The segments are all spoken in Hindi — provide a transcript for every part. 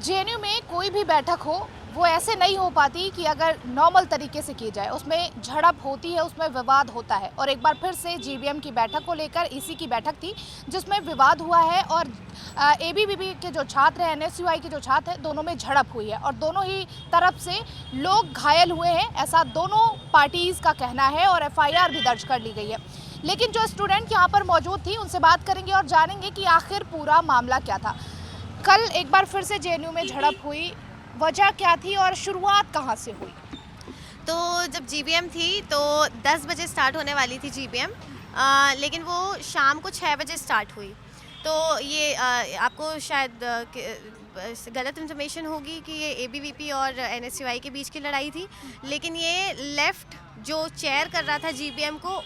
जेएनयू में कोई भी बैठक हो वो ऐसे नहीं हो पाती कि अगर नॉर्मल तरीके से की जाए। उसमें झड़प होती है, उसमें विवाद होता है। और एक बार फिर से जीबीएम की बैठक को लेकर ईसी की बैठक थी जिसमें विवाद हुआ है और एबीवीपी के जो छात्र हैं, एनएसयूआई के जो छात्र हैं, दोनों में झड़प हुई है और दोनों ही तरफ से लोग घायल हुए हैं, ऐसा दोनों पार्टीज़ का कहना है और एफआईआर भी दर्ज कर ली गई है। लेकिन जो स्टूडेंट यहाँ पर मौजूद थी उनसे बात करेंगे और जानेंगे कि आखिर पूरा मामला क्या था। कल एक बार फिर से जेएनयू में झड़प हुई, वजह क्या थी और शुरुआत कहाँ से हुई? तो जब जीबीएम थी तो 10 बजे स्टार्ट होने वाली थी जीबीएम, लेकिन वो शाम को 6 बजे स्टार्ट हुई। तो ये आपको शायद गलत इन्फॉर्मेशन होगी कि ये एबीवीपी और एनएसयूआई के बीच की लड़ाई थी, लेकिन ये लेफ़्ट जो चेयर कर रहा था जीबीएम को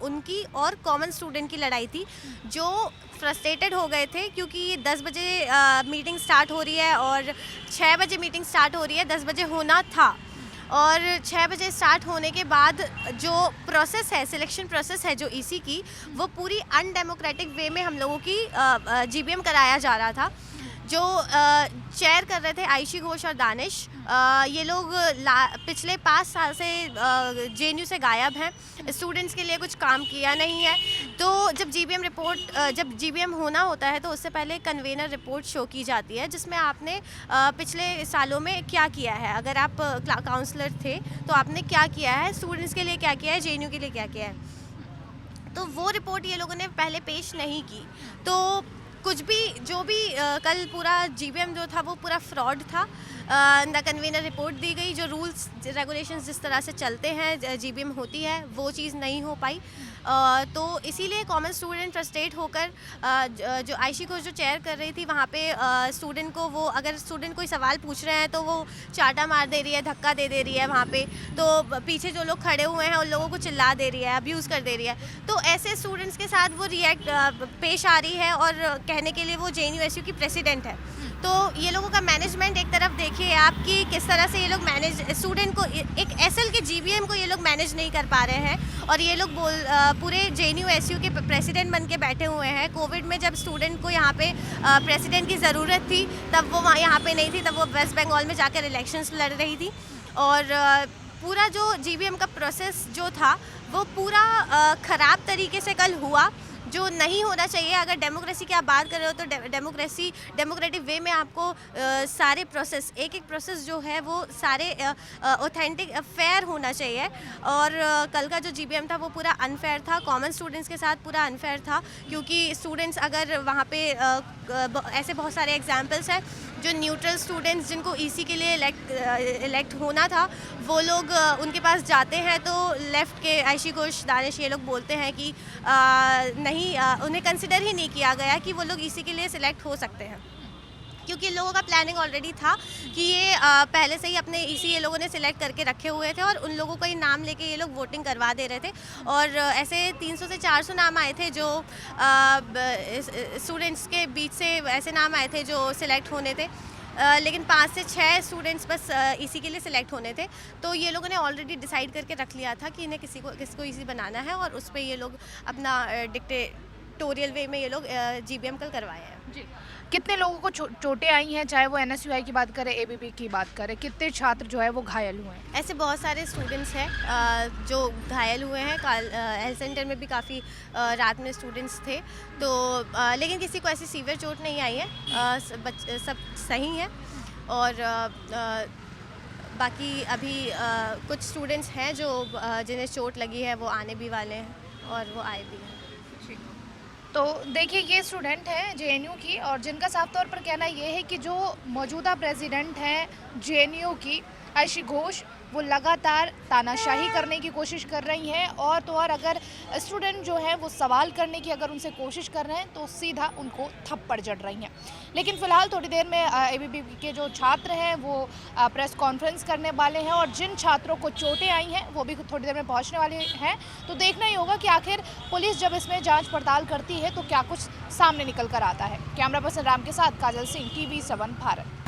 उनकी और कॉमन स्टूडेंट की लड़ाई थी, जो फ्रस्ट्रेटेड हो गए थे क्योंकि ये 10 बजे मीटिंग स्टार्ट हो रही है और 6 बजे मीटिंग स्टार्ट हो रही है, 10 बजे होना था। और 6 बजे स्टार्ट होने के बाद जो प्रोसेस है, सिलेक्शन प्रोसेस है जो ईसी की, वो पूरी अनडेमोक्रेटिक वे में हम लोगों की जीबीएम कराया जा रहा था। जो चेयर कर रहे थे आयशी घोष और दानिश, ये लोग पिछले 5 साल से जेएनयू से गायब हैं, स्टूडेंट्स के लिए कुछ काम किया नहीं है। तो जब जीबीएम होना होता है तो उससे पहले कन्वेनर रिपोर्ट शो की जाती है जिसमें आपने पिछले सालों में क्या किया है। अगर आप काउंसलर थे तो आपने क्या किया है, स्टूडेंट्स के लिए क्या किया है, जेएनयू के लिए क्या किया है। तो वो रिपोर्ट ये लोगों ने पहले पेश नहीं की। तो कुछ भी जो भी कल पूरा जीबीएम जो था वो पूरा फ्रॉड था। द कन्वीनर रिपोर्ट दी गई, जो रूल्स रेगुलेशंस जिस तरह से चलते हैं जीबीएम होती है वो चीज़ नहीं हो पाई। तो इसीलिए कॉमन स्टूडेंट फ्रस्ट्रेट होकर जो आयशी को जो चेयर कर रही थी वहाँ पे स्टूडेंट को, वो अगर स्टूडेंट कोई सवाल पूछ रहे हैं तो वो चाटा मार दे रही है, धक्का दे रही है वहाँ पे। तो पीछे जो लोग खड़े हुए हैं उन लोगों को चिल्ला दे रही है, अब्यूज़ कर दे रही है। तो ऐसे स्टूडेंट्स के साथ वो पेश आ रही है और कहने के लिए वो जेएनयू की प्रेसिडेंट है। तो ये लोगों का मैनेजमेंट एक तरफ देखिए आप कि किस तरह से ये लोग स्टूडेंट को, एक एसएल के जीबीएम को ये लोग मैनेज नहीं कर पा रहे हैं और ये लोग पूरे जेएनयू के प्रेसिडेंट बन के बैठे हुए हैं। कोविड में जब स्टूडेंट को यहाँ पे प्रेसिडेंट की ज़रूरत थी तब वो यहाँ पे नहीं थी, तब वो वेस्ट बंगाल में जाकर इलेक्शंस लड़ रही थी। और पूरा जो जीबीएम का प्रोसेस जो था वो पूरा ख़राब तरीके से कल हुआ, जो नहीं होना चाहिए। अगर डेमोक्रेसी की आप बात कर रहे हो तो डेमोक्रेटिक वे में आपको सारे प्रोसेस, एक एक प्रोसेस जो है वो सारे ऑथेंटिक फेयर होना चाहिए। और कल का जो जीबीएम था वो पूरा अनफेयर था, कॉमन स्टूडेंट्स के साथ पूरा अनफेयर था। क्योंकि स्टूडेंट्स अगर वहाँ पे ऐसे बहुत सारे एग्जांपल्स हैं जो न्यूट्रल स्टूडेंट्स जिनको ईसी के लिए इलेक्ट होना था, वो लोग उनके पास जाते हैं तो लेफ़्ट के आयशी घोष, दानिश, ये लोग बोलते हैं कि उन्हें कंसिडर ही नहीं किया गया कि वो लोग ईसी के लिए सिलेक्ट हो सकते हैं, क्योंकि लोगों का प्लानिंग ऑलरेडी था कि ये पहले से ही अपने ईसी ये लोगों ने सिलेक्ट करके रखे हुए थे और उन लोगों का ही नाम लेके ये लोग वोटिंग करवा दे रहे थे। और ऐसे 300 से 400 नाम आए थे जो स्टूडेंट्स के बीच से ऐसे नाम आए थे जो सिलेक्ट होने थे, लेकिन 5 से 6 स्टूडेंट्स बस इसी के लिए सिलेक्ट होने थे। तो ये लोगों ने ऑलरेडी डिसाइड करके रख लिया था कि इन्हें किसको इसी बनाना है और उस पर ये लोग अपना डिक्टेटोरियल वे में ये लोग जीबीएम कल करवाए हैं। जी, कितने लोगों को चोटें आई हैं, चाहे वो एनएसयूआई की बात करें, एबीवीपी की बात करें, कितने छात्र जो है वो घायल हुए हैं? ऐसे बहुत सारे स्टूडेंट्स हैं जो घायल हुए हैं। हेल्थ सेंटर में भी काफ़ी रात में स्टूडेंट्स थे, तो लेकिन किसी को ऐसी सीवियर चोट नहीं आई है, सब सही हैं। और बाकी अभी कुछ स्टूडेंट्स हैं जो जिन्हें चोट लगी है, वो आने भी वाले हैं और वो आए भी हैं। तो देखिए, ये स्टूडेंट हैं जेएनयू की और जिनका साफ तौर पर कहना ये है कि जो मौजूदा प्रेसिडेंट हैं जेएनयू की, आयशी घोष, वो लगातार तानाशाही करने की कोशिश कर रही हैं और तो और अगर स्टूडेंट जो हैं वो सवाल करने की अगर उनसे कोशिश कर रहे हैं तो सीधा उनको थप्पड़ जड़ रही हैं। लेकिन फ़िलहाल थोड़ी देर में एबीवीपी के जो छात्र हैं वो प्रेस कॉन्फ्रेंस करने वाले हैं और जिन छात्रों को चोटें आई हैं वो भी थोड़ी देर में पहुंचने वाले हैं। तो देखना ही होगा कि आखिर पुलिस जब इसमें जाँच पड़ताल करती है तो क्या कुछ सामने निकल कर आता है। कैमरा पर्सन राम के साथ काजल सिंह, TV7 भारत।